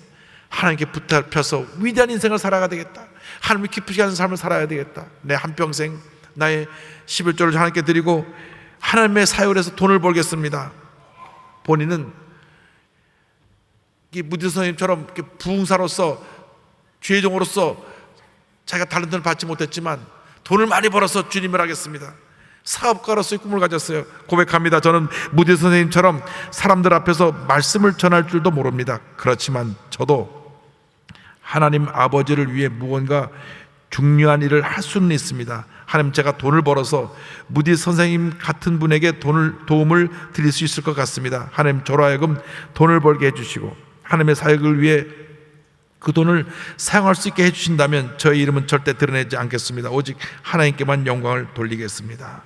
하나님께 붙잡혀서 위대한 인생을 살아가야 되겠다. 하나님을 기쁘게 하는 삶을 살아야 되겠다. 내 한평생 나의 11조를 하나님께 드리고 하나님의 사역을 해서 돈을 벌겠습니다. 본인은 무디 선생님처럼 부흥사로서 주의종으로서 자기가 달란트를 받지 못했지만 돈을 많이 벌어서 주님을 하겠습니다. 사업가로서의 꿈을 가졌어요. 고백합니다. 저는 무디 선생님처럼 사람들 앞에서 말씀을 전할 줄도 모릅니다. 그렇지만 저도 하나님 아버지를 위해 무언가 중요한 일을 할 수는 있습니다. 하나님, 제가 돈을 벌어서 무디 선생님 같은 분에게 도움을 드릴 수 있을 것 같습니다. 하나님, 저로 하여금 돈을 벌게 해주시고 하나님의 사역을 위해 그 돈을 사용할 수 있게 해주신다면 저의 이름은 절대 드러내지 않겠습니다. 오직 하나님께만 영광을 돌리겠습니다.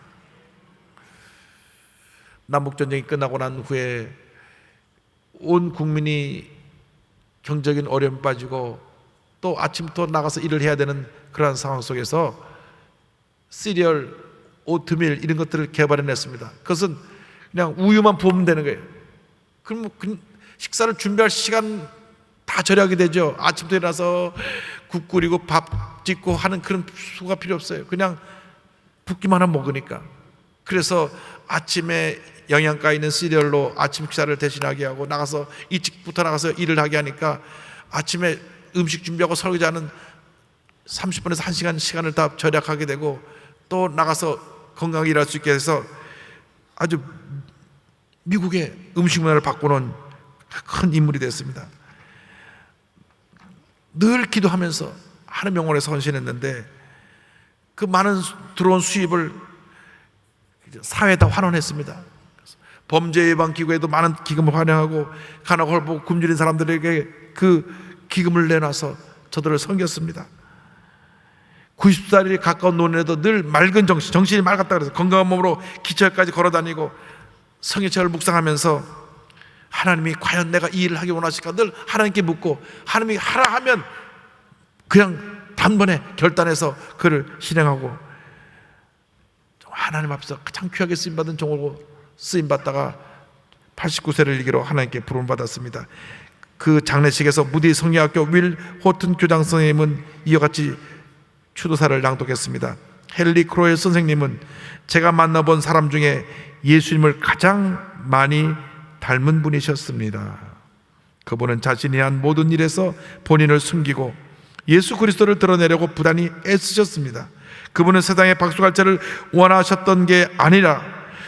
남북전쟁이 끝나고 난 후에 온 국민이 경제적인 어려움에 빠지고 또 아침부터 나가서 일을 해야 되는 그러한 상황 속에서 시리얼, 오트밀 이런 것들을 개발해냈습니다. 그것은 그냥 우유만 부으면 되는 거예요. 그럼 식사를 준비할 시간 다 절약이 되죠. 아침부터 일어나서 국 끓이고 밥 짓고 하는 그런 수가 필요 없어요. 그냥 붓기만 하면 먹으니까. 그래서 아침에 영양가 있는 시리얼로 아침 식사를 대신하게 하고 나가서 일찍부터 나가서 일을 하게 하니까 아침에 음식 준비하고 설거지하는 30분에서 1시간 시간을 다 절약하게 되고 또 나가서 건강하게 일할 수 있게 해서 아주 미국의 음식 문화를 바꾸는 큰 인물이 됐습니다. 늘 기도하면서 하나님 영혼에 헌신했는데 그 많은 들어온 수입을 사회에다 환원했습니다. 범죄 예방 기구에도 많은 기금을 환영하고 가난하고 헐벗고 굶주린 사람들에게 그 기금을 내놔서 저들을 섬겼습니다. 90살이 가까운 노년에도 늘 맑은 정신이 맑았다 그래서 건강한 몸으로 기차역까지 걸어다니고 성경책을 묵상하면서 하나님이 과연 내가 이 일을 하기 원하실까 늘 하나님께 묻고 하나님이 하라 하면 그냥 단번에 결단해서 그를 실행하고 하나님 앞에서 가장 귀하게 쓰임받은 종으로 쓰임받다가 89세를 일기로 하나님께 부름받았습니다. 그 장례식에서 무디 성리학교 윌 호튼 교장 선생님은 이와 같이 추도사를 낭독했습니다. 헨리 크로웰 선생님은 제가 만나본 사람 중에 예수님을 가장 많이 닮은 분이셨습니다. 그분은 자신이 한 모든 일에서 본인을 숨기고 예수 그리스도를 드러내려고 부단히 애쓰셨습니다. 그분은 세상의 박수갈채를 원하셨던 게 아니라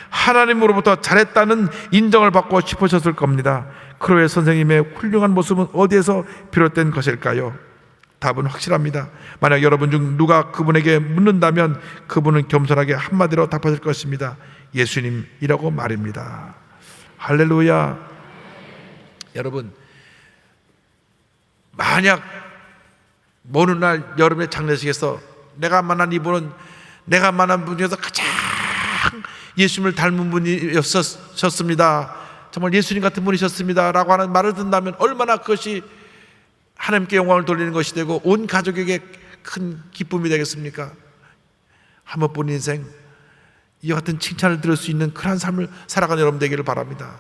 하나님으로부터 잘했다는 인정을 받고 싶으셨을 겁니다. 크로웰 선생님의 훌륭한 모습은 어디에서 비롯된 것일까요? 답은 확실합니다. 만약 여러분 중 누가 그분에게 묻는다면 그분은 겸손하게 한마디로 답하실 것입니다. 예수님이라고 말입니다. 할렐루야. 여러분, 만약 어느 날 여름의 장례식에서 내가 만난 이분은 내가 만난 분 중에서 가장 예수님을 닮은 분이셨습니다. 정말 예수님 같은 분이셨습니다 라고 하는 말을 듣는다면 얼마나 그것이 하나님께 영광을 돌리는 것이 되고 온 가족에게 큰 기쁨이 되겠습니까? 한 번뿐인 인생, 이와 같은 칭찬을 들을 수 있는 그러한 삶을 살아가는 여러분 되기를 바랍니다.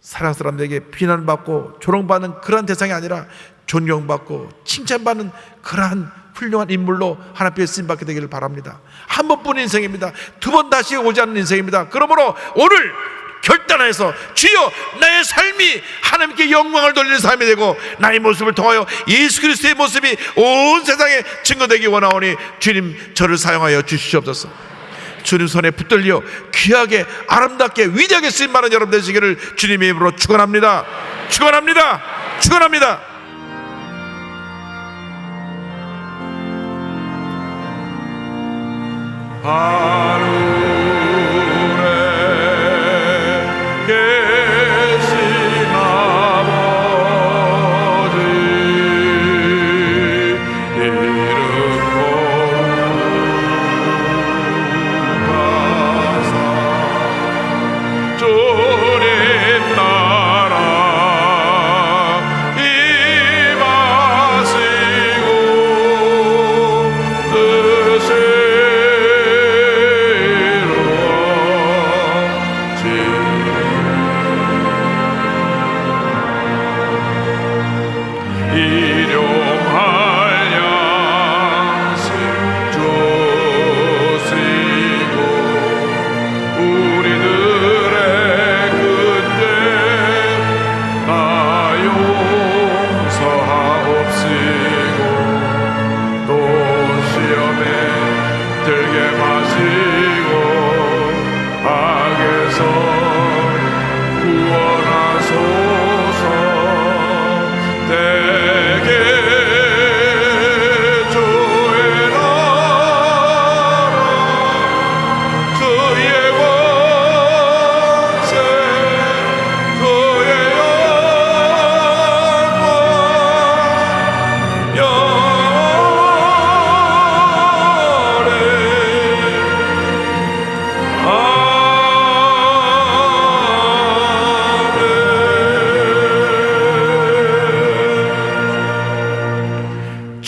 사랑 사람들에게 비난받고 조롱받는 그러한 대상이 아니라 존경받고 칭찬받는 그러한 훌륭한 인물로 하나님께 쓰임받게 되기를 바랍니다. 한 번뿐인 인생입니다. 두 번 다시 오지 않는 인생입니다. 그러므로 오늘 결단해서 주여 나의 삶이 하나님께 영광을 돌리는 삶이 되고 나의 모습을 통하여 예수 그리스도의 모습이 온 세상에 증거되기 원하오니 주님 저를 사용하여 주시옵소서. 주님 손에 붙들려 귀하게 아름답게 위대하게 쓰임받는 여러분 되시기를 주님의 이름으로 축원합니다. 축원합니다. 축원합니다.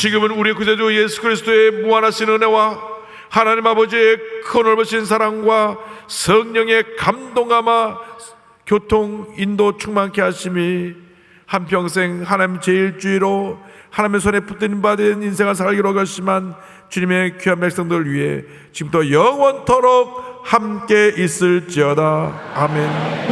지금은 우리 구세주 예수 그리스도의 무한하신 은혜와 하나님 아버지의 큰 넓으신 사랑과 성령의 감동감화 교통 인도 충만케 하심이 한평생 하나님 제일주의로 하나님의 손에 붙들림 받은 인생을 살기로 결심한 주님의 귀한 백성들을 위해 지금부터 영원토록 함께 있을지어다. 아멘.